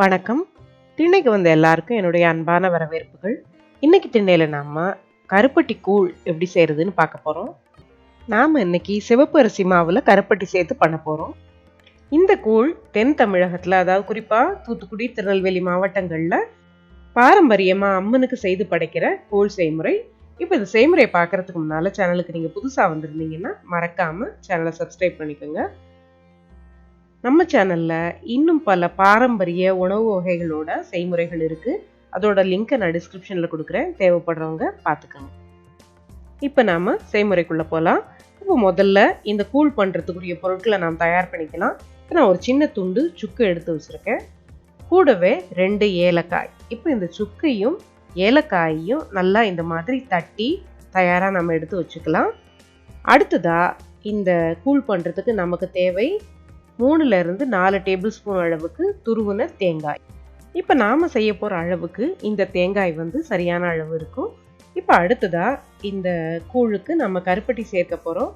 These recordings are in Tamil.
வணக்கம். திண்ணைக்கு வந்த எல்லாருக்கும் என்னுடைய அன்பான வரவேற்புகள். இன்னைக்கு திண்ணையில் நாம் கருப்பட்டி கூழ் எப்படி செய்கிறதுன்னு பார்க்க போகிறோம். நாம் இன்னைக்கு சிவப்பு அரிசி மாவில் கருப்பட்டி சேர்த்து பண்ண போகிறோம். இந்த கூழ் தென் தமிழகத்தில், அதாவது குறிப்பாக தூத்துக்குடி, திருநெல்வேலி மாவட்டங்களில் பாரம்பரியமாக அம்மனுக்கு செய்து படைக்கிற கூழ் செய்முறை. இப்போ இந்த செய்முறையை பார்க்குறதுக்கு முன்னால் சேனலுக்கு நீங்கள் புதுசாக வந்திருந்தீங்கன்னா மறக்காமல் சேனலை சப்ஸ்கிரைப் பண்ணிக்கோங்க. நம்ம சேனலில் இன்னும் பல பாரம்பரிய உணவு வகைகளோட செய்முறைகள் இருக்குது. அதோட லிங்க்கை நான் டிஸ்கிரிப்ஷனில் கொடுக்குறேன், தேவைப்படுறவங்க பார்த்துக்கோங்க. இப்போ நாம் செய்முறைக்குள்ளே போகலாம். இப்போ முதல்ல இந்த கூழ் பண்ணுறதுக்குரிய பொருட்களை நாம் தயார் பண்ணிக்கலாம். இப்போ நான் ஒரு சின்ன துண்டு சுக்கு எடுத்து வச்சுருக்கேன், கூடவே 2 ஏலக்காய். இப்போ இந்த சுக்கையும் ஏலக்காயையும் நல்லா இந்த மாதிரி தட்டி தயாராக நம்ம எடுத்து வச்சுக்கலாம். அடுத்ததாக இந்த கூழ் பண்ணுறதுக்கு நமக்கு தேவை 3-4 டேபிள் ஸ்பூன் அளவுக்கு துருவின தேங்காய். இப்போ நாம் செய்ய போகிற அளவுக்கு இந்த தேங்காய் சரியான அளவு இருக்கும். இப்போ அடுத்ததாக இந்த கூழுக்கு நம்ம கருப்பட்டி சேர்க்க போகிறோம்.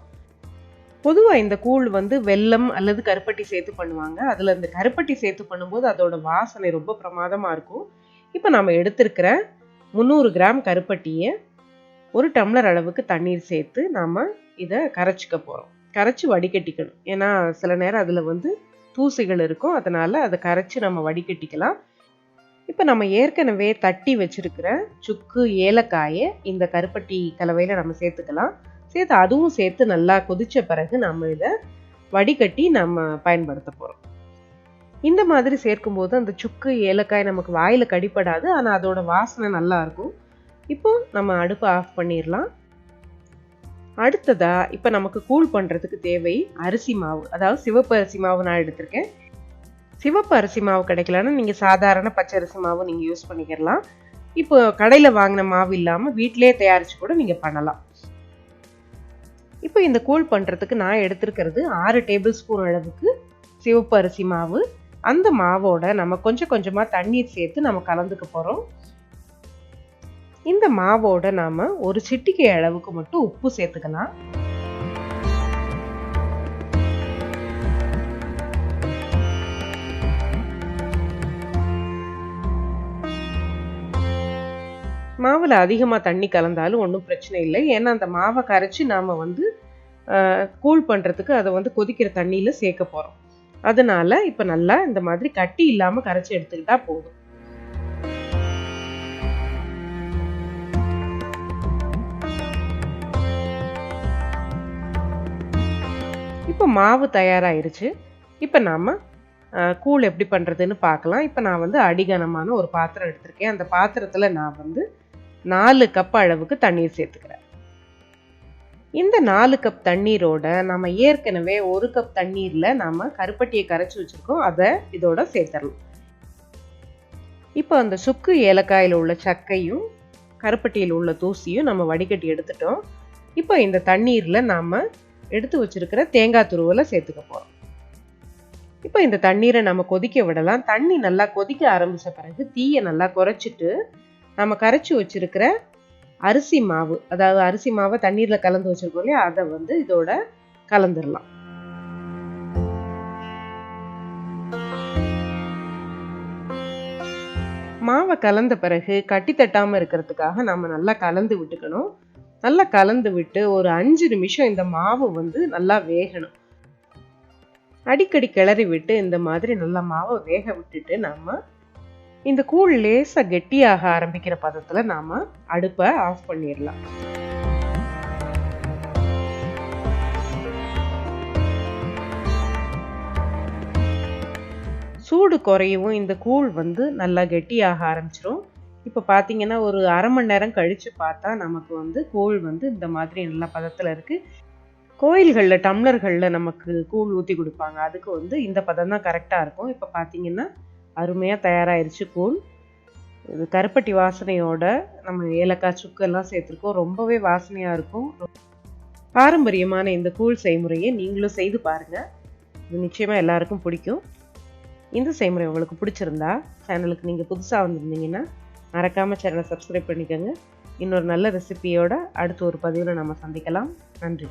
பொதுவாக இந்த கூழ் வெல்லம் அல்லது கருப்பட்டி சேர்த்து பண்ணுவாங்க. அதில் இந்த கருப்பட்டி சேர்த்து பண்ணும்போது அதோட வாசனை ரொம்ப பிரமாதமாக இருக்கும். இப்போ நம்ம எடுத்திருக்கிற 300 கிராம் கருப்பட்டியை 1 டம்ளர் அளவுக்கு தண்ணீர் சேர்த்து நாம் இதை கரைச்சிக்க போகிறோம். கரைச்சி வடிகட்டிக்கணும். ஏன்னா சில நேரம் அதில் தூசிகள் இருக்கும், அதனால் அதை கரைச்சி நம்ம வடிகட்டிக்கலாம். இப்போ நம்ம ஏற்கனவே தட்டி வச்சிருக்கிற சுக்கு ஏலக்காயை இந்த கருப்பட்டி கலவையில் நம்ம சேர்த்துக்கலாம். அதுவும் சேர்த்து நல்லா கொதித்த பிறகு நம்ம இதை வடிகட்டி நம்ம பயன்படுத்த போகிறோம். இந்த மாதிரி சேர்க்கும்போது அந்த சுக்கு ஏலக்காய் நமக்கு வாயில் கடிப்படாது, ஆனால் அதோட வாசனை நல்லா இருக்கும். இப்போ நம்ம அடுப்பை ஆஃப் பண்ணிடலாம். அடுத்ததா இப்போ நமக்கு கூழ் பண்ணுறதுக்கு தேவை அரிசி மாவு, அதாவது சிவப்பு அரிசி மாவு நான் எடுத்திருக்கேன். சிவப்பு அரிசி மாவு கிடைக்கலன்னா நீங்கள் சாதாரண பச்சை அரிசி மாவு நீங்கள் யூஸ் பண்ணிக்கலாம். இப்போ கடையில் வாங்கின மாவு இல்லாமல் வீட்டிலே தயாரித்து கூட நீங்கள் பண்ணலாம். இப்போ இந்த கூழ் பண்ணுறதுக்கு நான் எடுத்திருக்கிறது 6 டேபிள் ஸ்பூன் அளவுக்கு சிவப்பு அரிசி மாவு. அந்த மாவோட நம்ம கொஞ்சம் கொஞ்சமாக தண்ணீர் சேர்த்து நம்ம கலந்துக்க போகிறோம். இந்த மாவோட நாம ஒரு சிட்டிகை அளவுக்கு மட்டும் உப்பு சேர்த்துக்கலாம். மாவில் அதிகமாக தண்ணி கலந்தாலும் ஒன்றும் பிரச்சனை இல்லை. ஏன்னா அந்த மாவை கரைச்சி நாம் கூழ் பண்ணுறதுக்கு அதை கொதிக்கிற தண்ணியில் சேர்க்க போகிறோம். அதனால இப்போ நல்லா இந்த மாதிரி கட்டி இல்லாமல் கரைச்சி எடுத்துக்கிட்டா போதும். இப்போ மாவு தயாராகிருச்சு. இப்போ நாம் கூழ் எப்படி பண்ணுறதுன்னு பார்க்கலாம். இப்போ நான் அடிகனமான ஒரு பாத்திரம் எடுத்திருக்கேன். அந்த பாத்திரத்தில் நான் 4 கப் அளவுக்கு தண்ணீர் சேர்த்துக்கிறேன். இந்த 4 கப் தண்ணீரோட நம்ம ஏற்கனவே 1 கப் தண்ணீரில் நாம் கருப்பட்டியை கரைச்சி வச்சுருக்கோம், அதை இதோட சேர்த்துடலாம். இப்போ அந்த சுக்கு ஏலக்காயில் உள்ள சக்கையும் கருப்பட்டியில் உள்ள தூசியும் நம்ம வடிகட்டி எடுத்துட்டோம். இப்போ இந்த தண்ணீரில் நாம் எடுத்து வச்சிருக்கிற தேங்காய் துருவலை சேர்த்துக்க போகிறோம். இப்போ இந்த தண்ணீரை நம்ம கொதிக்க விடலாம். தண்ணி நல்லா கொதிக்க ஆரம்பித்த பிறகு தீயை நல்லா குறைச்சிட்டு நம்ம கரைச்சி வச்சிருக்கிற அரிசி மாவு, அதாவது அரிசி மாவை தண்ணீரில் கலந்து வச்சிருக்கோம் இல்லையா, அதை இதோட கலந்துடலாம். மாவை கலந்த பிறகு கட்டி தட்டாமல் இருக்கிறதுக்காக நம்ம நல்லா கலந்து விட்டுக்கணும். நல்லா கலந்து விட்டு ஒரு 5 நிமிஷம் இந்த மாவு நல்லா வேகணும். அடிக்கடி கிளறி விட்டு இந்த மாதிரி நல்லா மாவை வேக விட்டுட்டு நம்ம இந்த கூழ் லேசாக கெட்டியாக ஆரம்பிக்கிற பதத்தில் நாம் அடுப்பை ஆஃப் பண்ணிடலாம். சூடு குறையவும் இந்த கூழ் நல்லா கெட்டியாக ஆரம்பிச்சிடும். இப்போ பார்த்தீங்கன்னா ஒரு அரை மணி நேரம் கழித்து பார்த்தா நமக்கு கூழ் இந்த மாதிரி நல்ல பதத்தில் இருக்குது. கோயில்களில் டம்ளர்களில் நமக்கு கூழ் ஊற்றி கொடுப்பாங்க, அதுக்கு இந்த பதம் தான் கரெக்டாக இருக்கும். இப்போ பார்த்தீங்கன்னா அருமையாக தயாராகிருச்சு கூழ். இது கருப்பட்டி வாசனையோட நம்ம ஏலக்காய் சுக்கெல்லாம் சேர்த்துருக்கோம், ரொம்பவே வாசனையாக இருக்கும். பாரம்பரியமான இந்த கூழ் செய்முறையை நீங்களும் செய்து பாருங்கள், இது நிச்சயமாக எல்லாருக்கும் பிடிக்கும். இந்த செய்முறை உங்களுக்கு பிடிச்சிருந்தா சேனலுக்கு நீங்கள் புதுசாக வந்திருந்தீங்கன்னா மறக்காமல் சேனலை சப்ஸ்கிரைப் பண்ணிக்கோங்க. இன்னொரு நல்ல ரெசிபியோட அடுத்த ஒரு பதிவில் நம்ம சந்திக்கலாம். நன்றி.